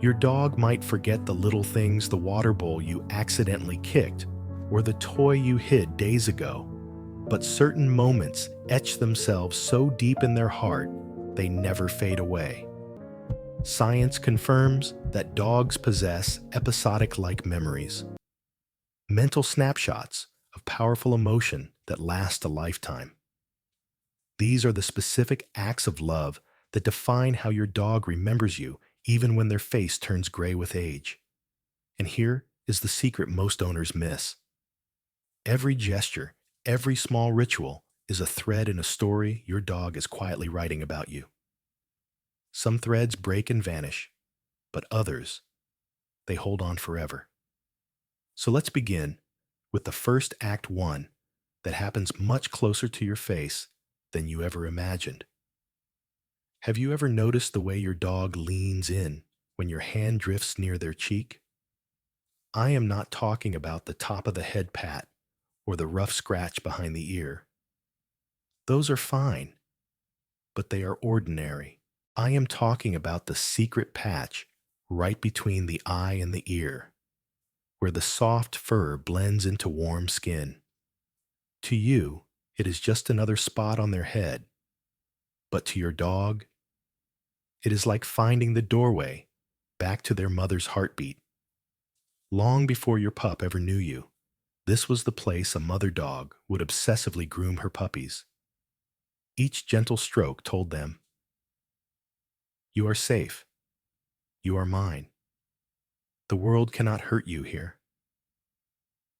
Your dog might forget the little things, the water bowl you accidentally kicked, or the toy you hid days ago, but certain moments etch themselves so deep in their heart they never fade away. Science confirms that dogs possess episodic-like memories, mental snapshots of powerful emotion that last a lifetime. These are the specific acts of love that define how your dog remembers you even when their face turns gray with age. And here is the secret most owners miss. Every gesture, every small ritual is a thread in a story your dog is quietly writing about you. Some threads break and vanish, but others, they hold on forever. So let's begin with the first Act 1 that happens much closer to your face than you ever imagined. Have you ever noticed the way your dog leans in when your hand drifts near their cheek? I am not talking about the top of the head pat or the rough scratch behind the ear. Those are fine, but they are ordinary. I am talking about the secret patch right between the eye and the ear, where the soft fur blends into warm skin. To you, it is just another spot on their head, but to your dog, it is like finding the doorway back to their mother's heartbeat. Long before your pup ever knew you, this was the place a mother dog would obsessively groom her puppies. Each gentle stroke told them, "You are safe. You are mine. The world cannot hurt you here."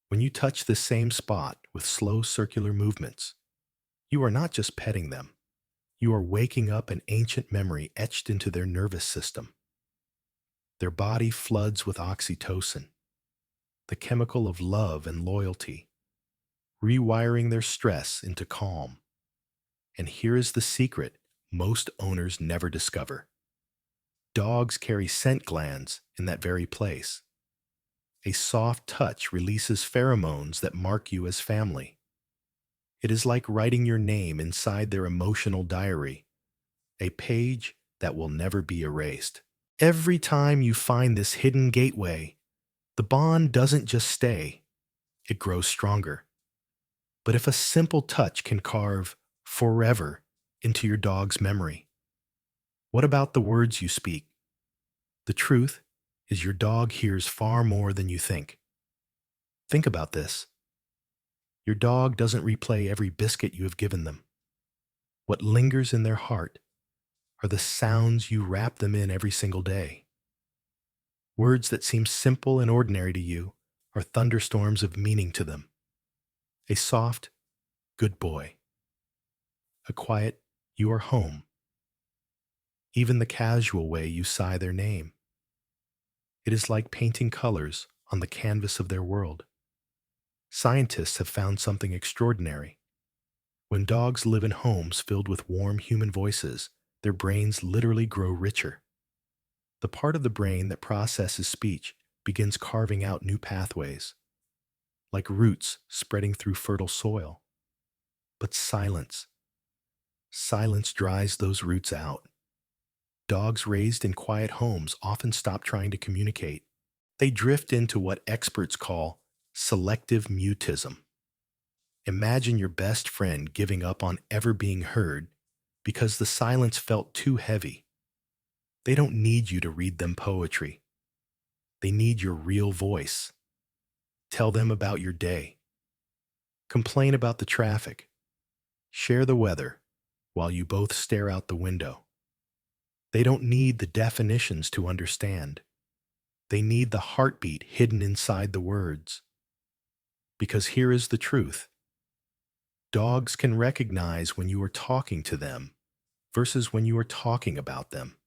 When you touch this same spot with slow circular movements, you are not just petting them. You are waking up an ancient memory etched into their nervous system. Their body floods with oxytocin, the chemical of love and loyalty, rewiring their stress into calm. And here is the secret most owners never discover. Dogs carry scent glands in that very place. A soft touch releases pheromones that mark you as family. It is like writing your name inside their emotional diary, a page that will never be erased. Every time you find this hidden gateway, the bond doesn't just stay, it grows stronger. But if a simple touch can carve forever into your dog's memory, what about the words you speak? The truth is your dog hears far more than you think. Think about this. Your dog doesn't replay every biscuit you have given them. What lingers in their heart are the sounds you wrap them in every single day. Words that seem simple and ordinary to you are thunderstorms of meaning to them. A soft, "good boy." A quiet, "you are home." Even the casual way you sigh their name. It is like painting colors on the canvas of their world. Scientists have found something extraordinary. When dogs live in homes filled with warm human voices, their brains literally grow richer. The part of the brain that processes speech begins carving out new pathways, like roots spreading through fertile soil. But silence dries those roots out. Dogs raised in quiet homes often stop trying to communicate. They drift into what experts call selective mutism. Imagine your best friend giving up on ever being heard because the silence felt too heavy. They don't need you to read them poetry. They need your real voice. Tell them about your day. Complain about the traffic. Share the weather while you both stare out the window. They don't need the definitions to understand. They need the heartbeat hidden inside the words. Because here is the truth. Dogs can recognize when you are talking to them versus when you are talking about them.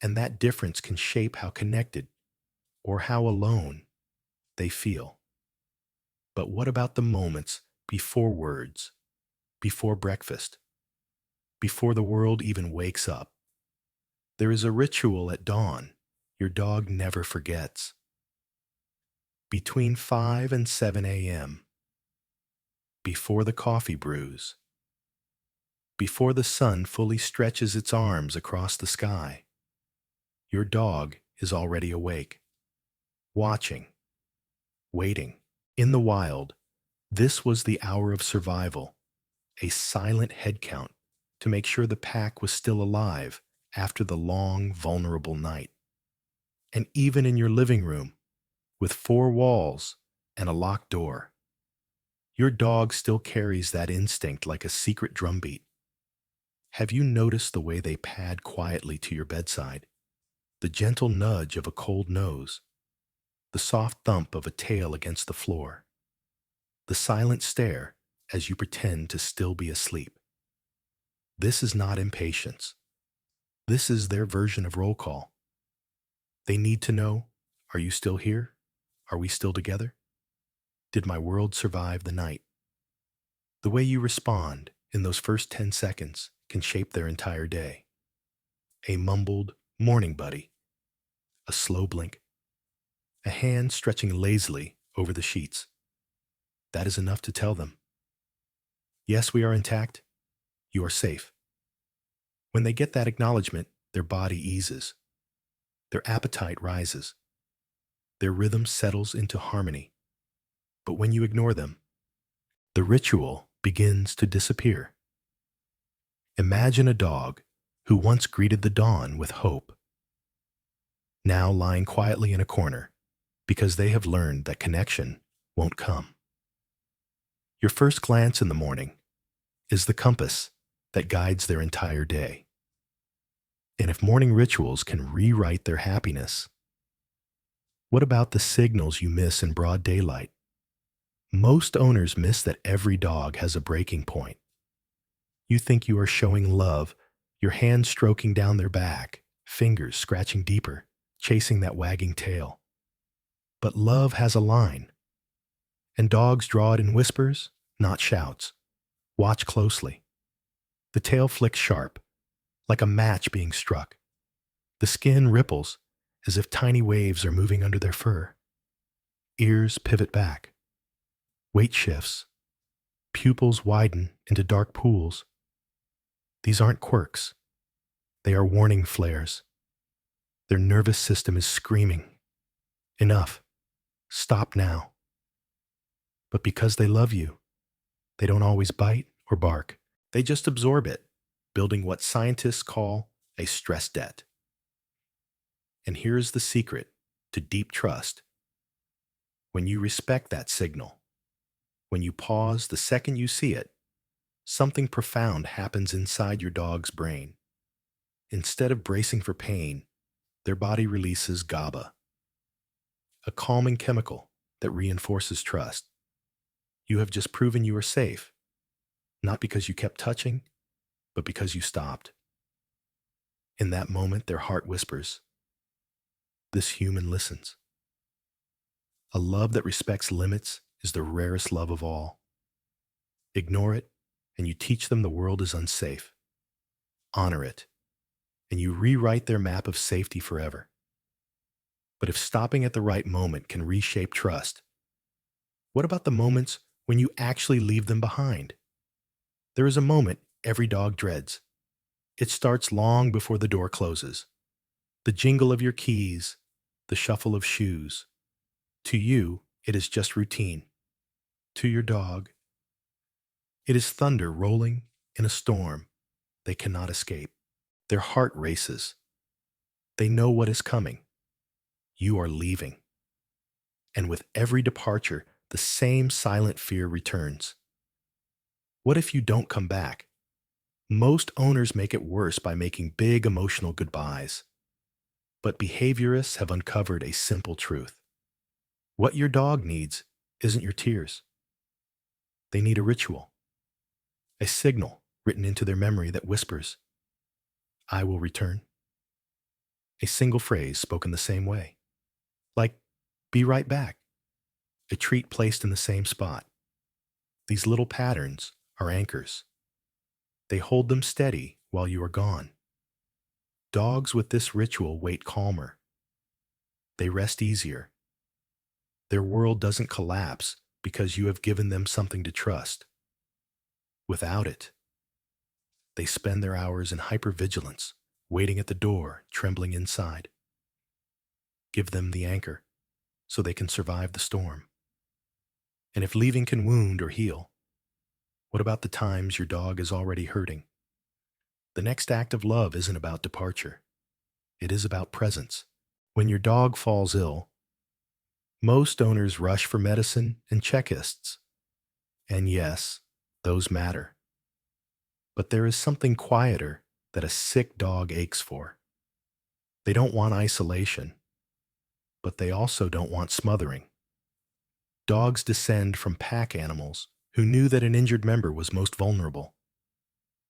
And that difference can shape how connected or how alone they feel. But what about the moments before words, before breakfast, before the world even wakes up? There is a ritual at dawn your dog never forgets. Between 5 and 7 a.m., before the coffee brews, before the sun fully stretches its arms across the sky, your dog is already awake, watching, waiting. In the wild, this was the hour of survival, a silent head count to make sure the pack was still alive after the long, vulnerable night. And even in your living room, with four walls and a locked door, your dog still carries that instinct like a secret drumbeat. Have you noticed the way they pad quietly to your bedside? The gentle nudge of a cold nose, the soft thump of a tail against the floor, the silent stare as you pretend to still be asleep. This is not impatience. This is their version of roll call. They need to know, are you still here? Are we still together? Did my world survive the night? The way you respond in those first 10 seconds can shape their entire day. A mumbled morning buddy, a slow blink, a hand stretching lazily over the sheets. That is enough to tell them, yes, we are intact. You are safe. When they get that acknowledgement, their body eases. Their appetite rises. Their rhythm settles into harmony. But when you ignore them, the ritual begins to disappear. Imagine a dog who once greeted the dawn with hope, now lying quietly in a corner because they have learned that connection won't come. Your first glance in the morning is the compass that guides their entire day. And if morning rituals can rewrite their happiness, what about the signals you miss in broad daylight? Most owners miss that every dog has a breaking point. You think you are showing love, your hand stroking down their back, fingers scratching deeper, chasing that wagging tail. But love has a line, and dogs draw it in whispers, not shouts. Watch closely. The tail flicks sharp, like a match being struck. The skin ripples as if tiny waves are moving under their fur. Ears pivot back. Weight shifts. Pupils widen into dark pools. These aren't quirks. They are warning flares. Their nervous system is screaming, enough. Stop now. But because they love you, they don't always bite or bark. They just absorb it, building what scientists call a stress debt. And here's the secret to deep trust. When you respect that signal, when you pause the second you see it, something profound happens inside your dog's brain. Instead of bracing for pain, their body releases GABA, a calming chemical that reinforces trust. You have just proven you are safe, not because you kept touching, but because you stopped. In that moment, their heart whispers, this human listens. A love that respects limits is the rarest love of all. Ignore it, and you teach them the world is unsafe. Honor it, and you rewrite their map of safety forever. But if stopping at the right moment can reshape trust, what about the moments when you actually leave them behind? There is a moment every dog dreads. It starts long before the door closes. The jingle of your keys, the shuffle of shoes. To you, it is just routine. To your dog, it is thunder rolling in a storm they cannot escape. Their heart races. They know what is coming. You are leaving. And with every departure, the same silent fear returns. What if you don't come back? Most owners make it worse by making big emotional goodbyes. But behaviorists have uncovered a simple truth. What your dog needs isn't your tears. They need a ritual, a signal written into their memory that whispers, I will return. A single phrase spoken the same way, like, be right back, a treat placed in the same spot. These little patterns are anchors. They hold them steady while you are gone. Dogs with this ritual wait calmer. They rest easier. Their world doesn't collapse because you have given them something to trust. Without it, they spend their hours in hypervigilance, waiting at the door, trembling inside. Give them the anchor so they can survive the storm. And if leaving can wound or heal, what about the times your dog is already hurting? The next act of love isn't about departure. It is about presence. When your dog falls ill, most owners rush for medicine and checklists. And yes, those matter. But there is something quieter that a sick dog aches for. They don't want isolation, but they also don't want smothering. Dogs descend from pack animals who knew that an injured member was most vulnerable.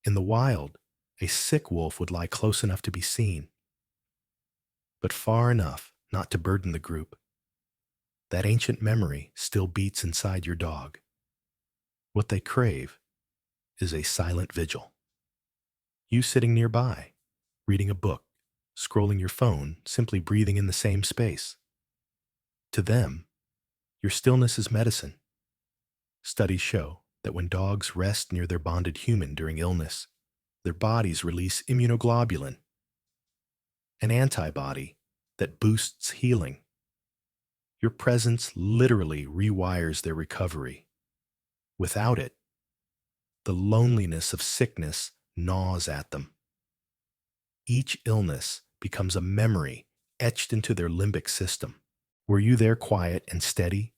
In the wild, a sick wolf would lie close enough to be seen, but far enough not to burden the group. That ancient memory still beats inside your dog. What they crave is a silent vigil. You sitting nearby, reading a book, scrolling your phone, simply breathing in the same space. To them, your stillness is medicine. Studies show that when dogs rest near their bonded human during illness, their bodies release immunoglobulin, an antibody that boosts healing. Your presence literally rewires their recovery. Without it, the loneliness of sickness gnaws at them. Each illness becomes a memory etched into their limbic system. Were you there quiet and steady,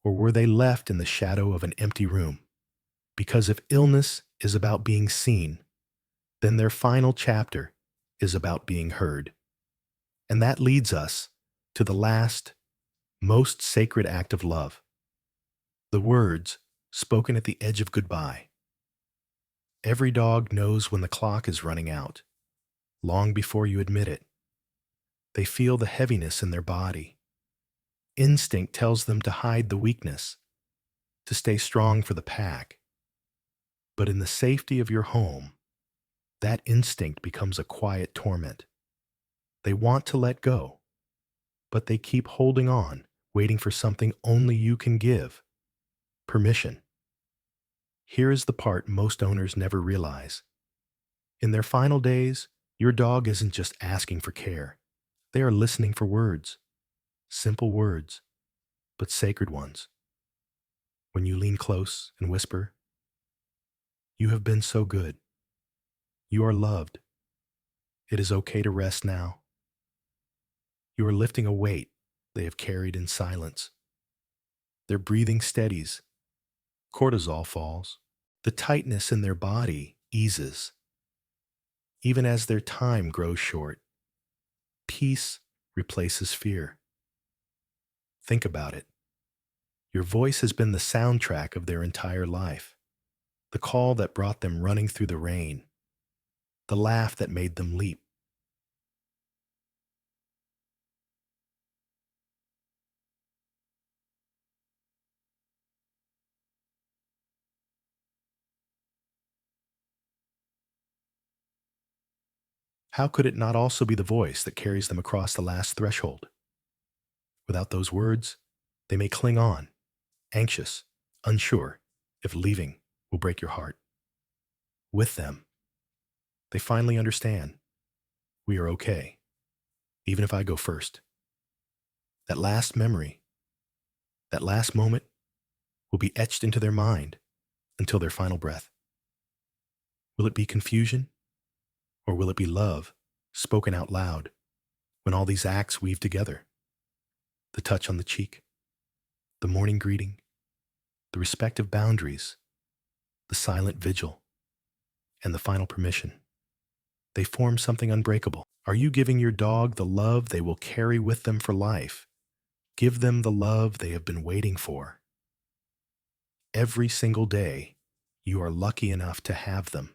or were they left in the shadow of an empty room? Because if illness is about being seen, then their final chapter is about being heard. And that leads us to the last, most sacred act of love. The words spoken at the edge of goodbye. Every dog knows when the clock is running out, long before you admit it. They feel the heaviness in their body. Instinct tells them to hide the weakness, to stay strong for the pack. But in the safety of your home, that instinct becomes a quiet torment. They want to let go, but they keep holding on, waiting for something only you can give: permission. Here is the part most owners never realize. In their final days, your dog isn't just asking for care. They are listening for words. Simple words, but sacred ones. When you lean close and whisper, "You have been so good. You are loved. It is okay to rest now." You are lifting a weight they have carried in silence. Their breathing steadies. Cortisol falls. The tightness in their body eases. Even as their time grows short, peace replaces fear. Think about it. Your voice has been the soundtrack of their entire life. The call that brought them running through the rain. The laugh that made them leap. How could it not also be the voice that carries them across the last threshold? Without those words, they may cling on, anxious, unsure if leaving will break your heart. With them, they finally understand: we are okay, even if I go first. That last memory, that last moment will be etched into their mind until their final breath. Will it be confusion, or will it be love spoken out loud when all these acts weave together? The touch on the cheek, the morning greeting, the respective boundaries, the silent vigil, and the final permission. They form something unbreakable. Are you giving your dog the love they will carry with them for life? Give them the love they have been waiting for. Every single day, you are lucky enough to have them.